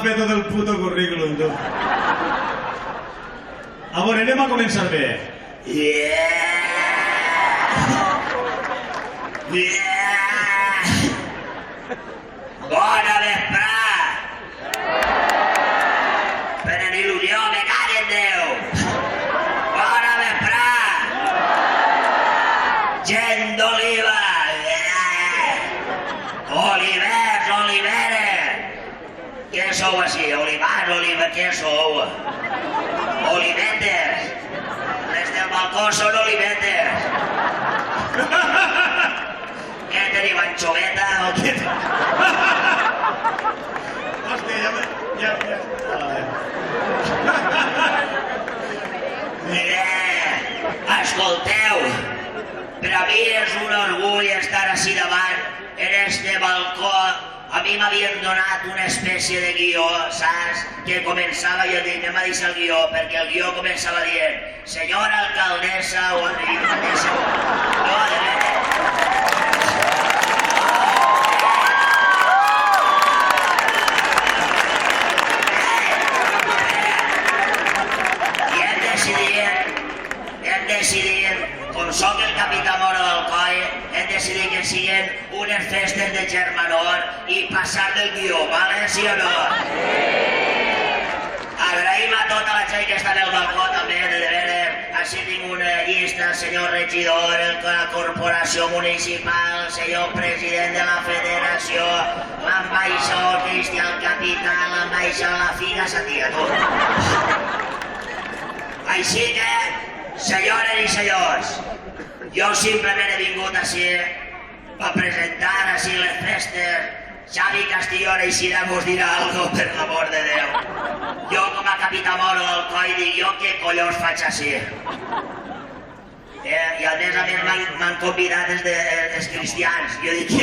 fer tot el puto currículum, tu. A veure, anem a començar bé. Bona vesprà! Per en il·lusió me cague en Déu! Bona vesprà! Gent d'Oliva! Olivers, oliveres! Què sou així? Olivars, oliva, què sou? Olivetes! Les del balcó són olivetes! Què tenim, anxoveta o què? Hòstia, ja... Escolteu, per a mi és un orgull estar així davant, en este balcó. A mi m'havien donat una espècie de guió, saps? Que començava, jo dic, anem a deixar el guió, perquè el guió començava dient senyora alcaldessa o alcaldessa... No, de veres. I hem decidit, com soc el capità Moro del Coi, hem decidit que siguin unes festes de germanor i passar del guió, vale? Sí o no? Agraïm a tota la gent que està en el balcó també, de veres. Així tinc una llista, senyor regidor de la corporació municipal, senyor president de la federació, l'ambaixador Cristià el capità, l'ambaixador la figa, s'atiga tot. Així que, senyores i senyors, jo simplement he vingut així a presentar així les festes. Xavi Castillón Eixida vos dirà algo, per l'amor de Déu. Jo com a capità Moro del Coi dic, jo què collons faig així? I a més m'han convidat els cristians. Jo dic,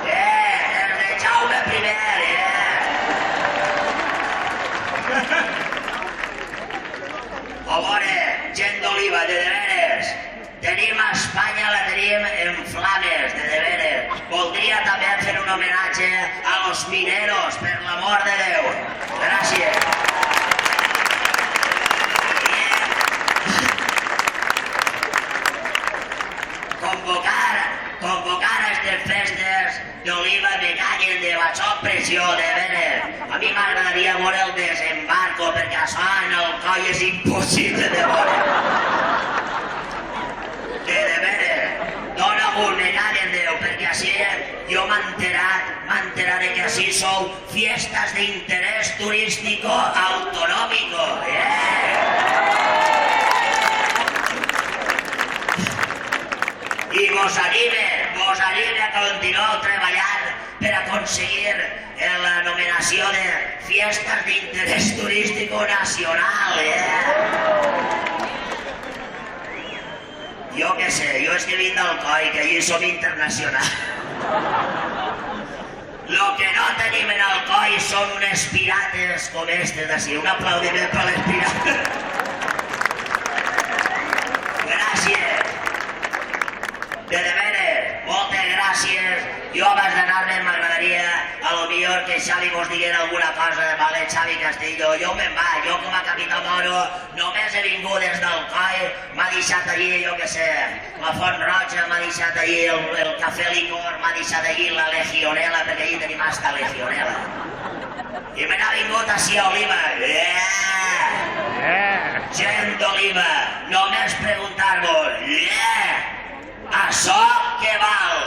els de Jaume I, A veure, gent d'Oliva, de veres, tenim a Espanya, la tenim en flames, de veres. Voldria també fer un homenatge a los mineros, per l'amor de Déu. Gràcies. Convocar aquestes festes d'Oliva me caguen de baixó pressió, de veres. A mi m'agradaria veure el desembarco, perquè això en el Coi és impossible de veure. De veres, dona gust, me caguen Déu, perquè així jo m'he enterat que així sou fiestas de interés turístico autonómico. I vos anime a continuar treballant per aconseguir la nominació de Fiestas d'Interès Turístico Nacional, Jo què sé, jo és que vinc del Coi, que allí som internacionals. Lo que no tenim en el Coi són unes pirates com estes d'ací. Un aplaudiment per les pirates. Gràcies. De veres, moltes gràcies. Jo abans d'anar-me m'agradaria a lo millor que Xavi vos diguera alguna cosa, vale, Xavi Castillo, jo me'n va, jo com a capità Moro només he vingut des del Coi, m'ha deixat allí, jo què sé, la Font Roja, m'ha deixat allí el Cafè Licor, m'ha deixat allí la Legionela, perquè allí tenim hasta Legionela. I me n'ha vingut així a Oliva. Gent d'Oliva, només preguntar-vos, això què val?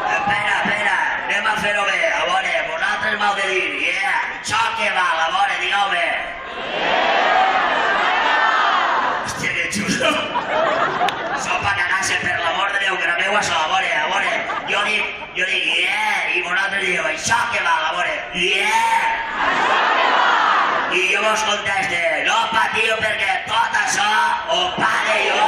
Espera, anem a fer-ho bé. A veure, vosaltres m'heu de dir, això què val? A veure, digueu-me. Hòstia, que xulo. Sopa cagar-se, per l'amor de Déu, graveu això, a veure. Jo dic, i vosaltres dieu, això què val? A veure, I jo vos conteste, no patiu perquè tot això ho pague jo.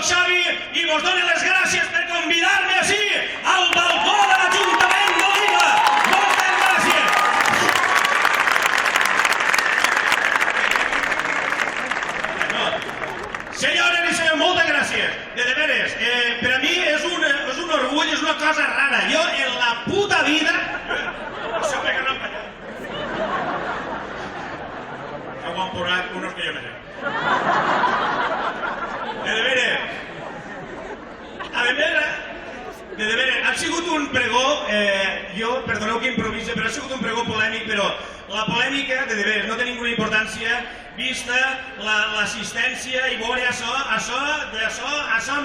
Xavi i vos dono les gràcies per convidar-me així al balcó de l'Ajuntament. pregó, jo, perdoneu que improvise, però ha sigut un pregó polèmic, però la polèmica, de veres, no té ninguna importància, vista l'assistència i veure això a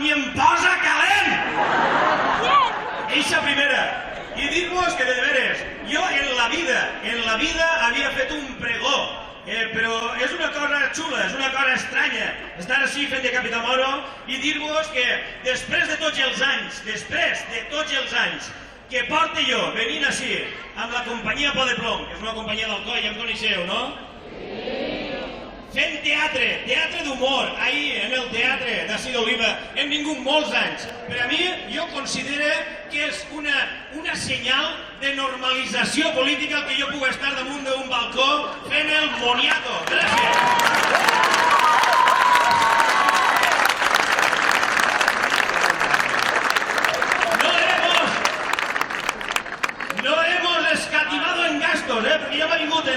mi em posa calent! Eixa primera. I dir-vos que, de veres, jo en la vida havia fet un pregó, però és una cosa xula, és una cosa estranya estar així fent de Capità Moro i dir-vos que després de tots els anys que porte jo venint així amb la companyia Pla de Plom, que és una companyia d'Alcoi, ja em coneixeu, no? Fent teatre d'humor, ahir en el teatre d'Ací d'Oliva, hem vingut molts anys. Per a mi, jo considero que és una senyal de normalització política el que jo pugui estar damunt d'un balcó fent el moniato. Gràcies. No hemos escatimado en gastos, perquè jo m'he vingut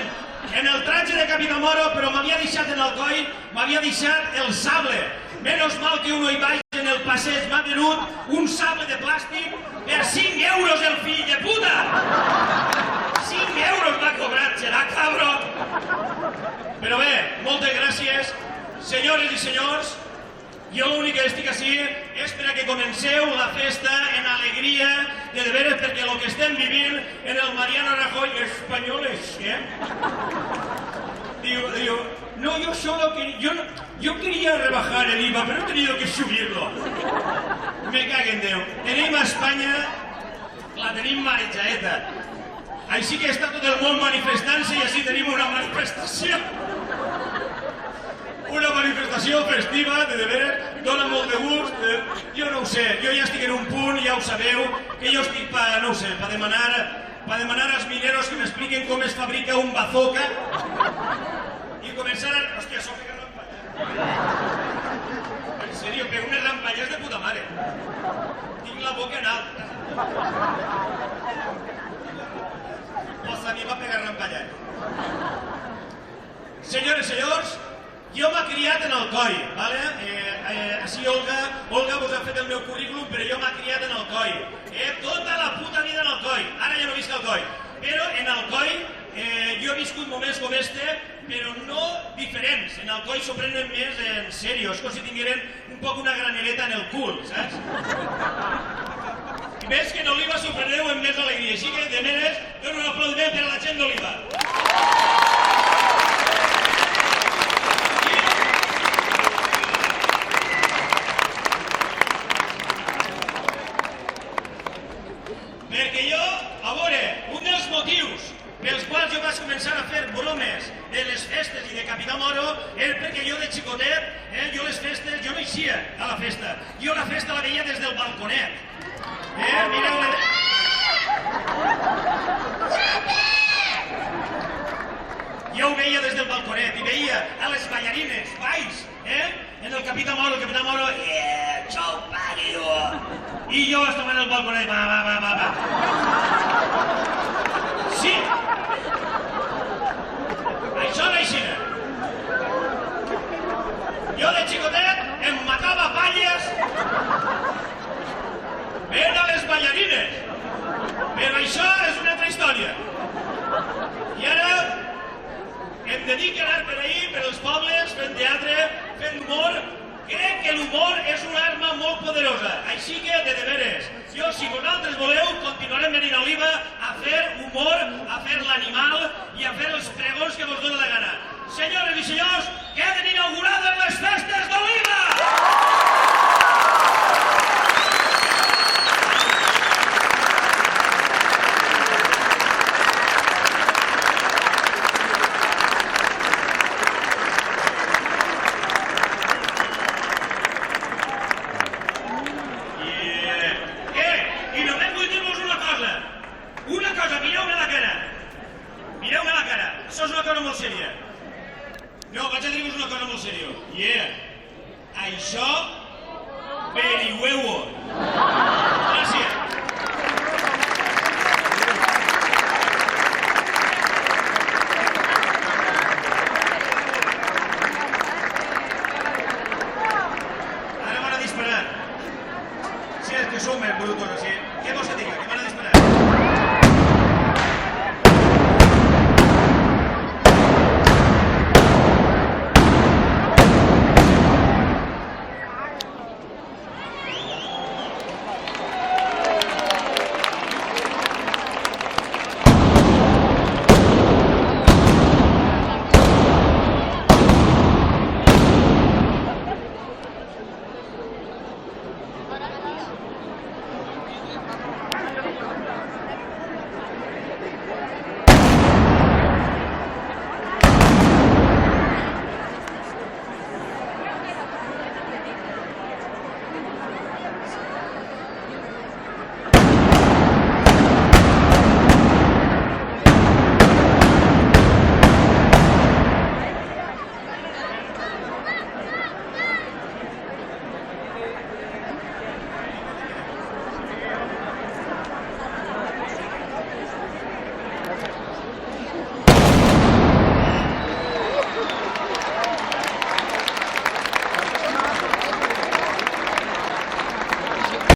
en el traje de Capità Moro, però m'havia deixat en Alcoi, m'havia deixat el sable. Menos mal que uno hi baix en el passeig m'ha venut un sable de plàstic per 5 euros el fill de puta! 5 euros m'ha cobrat, serà cabró! Però bé, moltes gràcies, senyores i senyors. Jo l'únic que estic així és per a que comenceu la festa en alegria, de veres, perquè el que estem vivint en el Mariano Rajoy españoles, Digo, no, yo quería rebajar el IVA, pero he tenido que subirlo. Me caguen Déu. Tenim a Espanya, la tenim marejaeta. Així que està tot el món manifestant-se i així tenim una manifestació. Una manifestació festiva, de veres, dona molt de gust. Jo no ho sé, jo ja estic en un punt, ja ho sabeu, que jo estic per demanar als mineros que m'expliquen com es fabrica un bazooka i començar a... Hòstia, això pega rampallar. En sèrio, pega unes rampalles de puta mare. Tinc la boca en alt. Posa, ni va pegar rampallar. Senyores i senyors, jo m'ha criat en Alcoi, ¿vale? Així Olga vos ha fet el meu currículum, però jo m'ha criat en Alcoi. Tota la puta vida en Alcoi. Ara ja no visc a Alcoi. Però en Alcoi jo he viscut moments com este, però no diferents. En Alcoi s'ho prenen més en sèrio. És com si tingueren un poc una granereta en el cul, saps? I més que en Oliva s'ho preneu amb més alegria. Així que, de veres, dono un aplaudiment per a la gent d'Oliva. Perquè jo, a veure, un dels motius pels quals jo vaig començar a fer bromes de les festes i de Capità Moro és perquè jo de xicotet, jo les festes, jo no eixia a la festa. Jo la festa la veia des del balconet. Mireu-la... Jo ho veia des del balconet i veia a les ballarines, baix, en el Capità Moro, Chau, parido. I jo estava en el balconet, va. Sí! Això no aixina. Jo de xicotet em matava palles veient a les ballarines. Però això és una altra història. I ara em dedico a anar per ahir, per els pobles, fent teatre, fent humor. Crec que l'humor és una arma molt poderosa. Així que, de veres, jo, si vosaltres voleu, continuarem venint a Oliva a fer humor, a fer l'animal i a fer els pregons que vos dóna la gana. Senyores i senyors, queden inaugurades les festes d'Oliva! Això, verihueu-ho.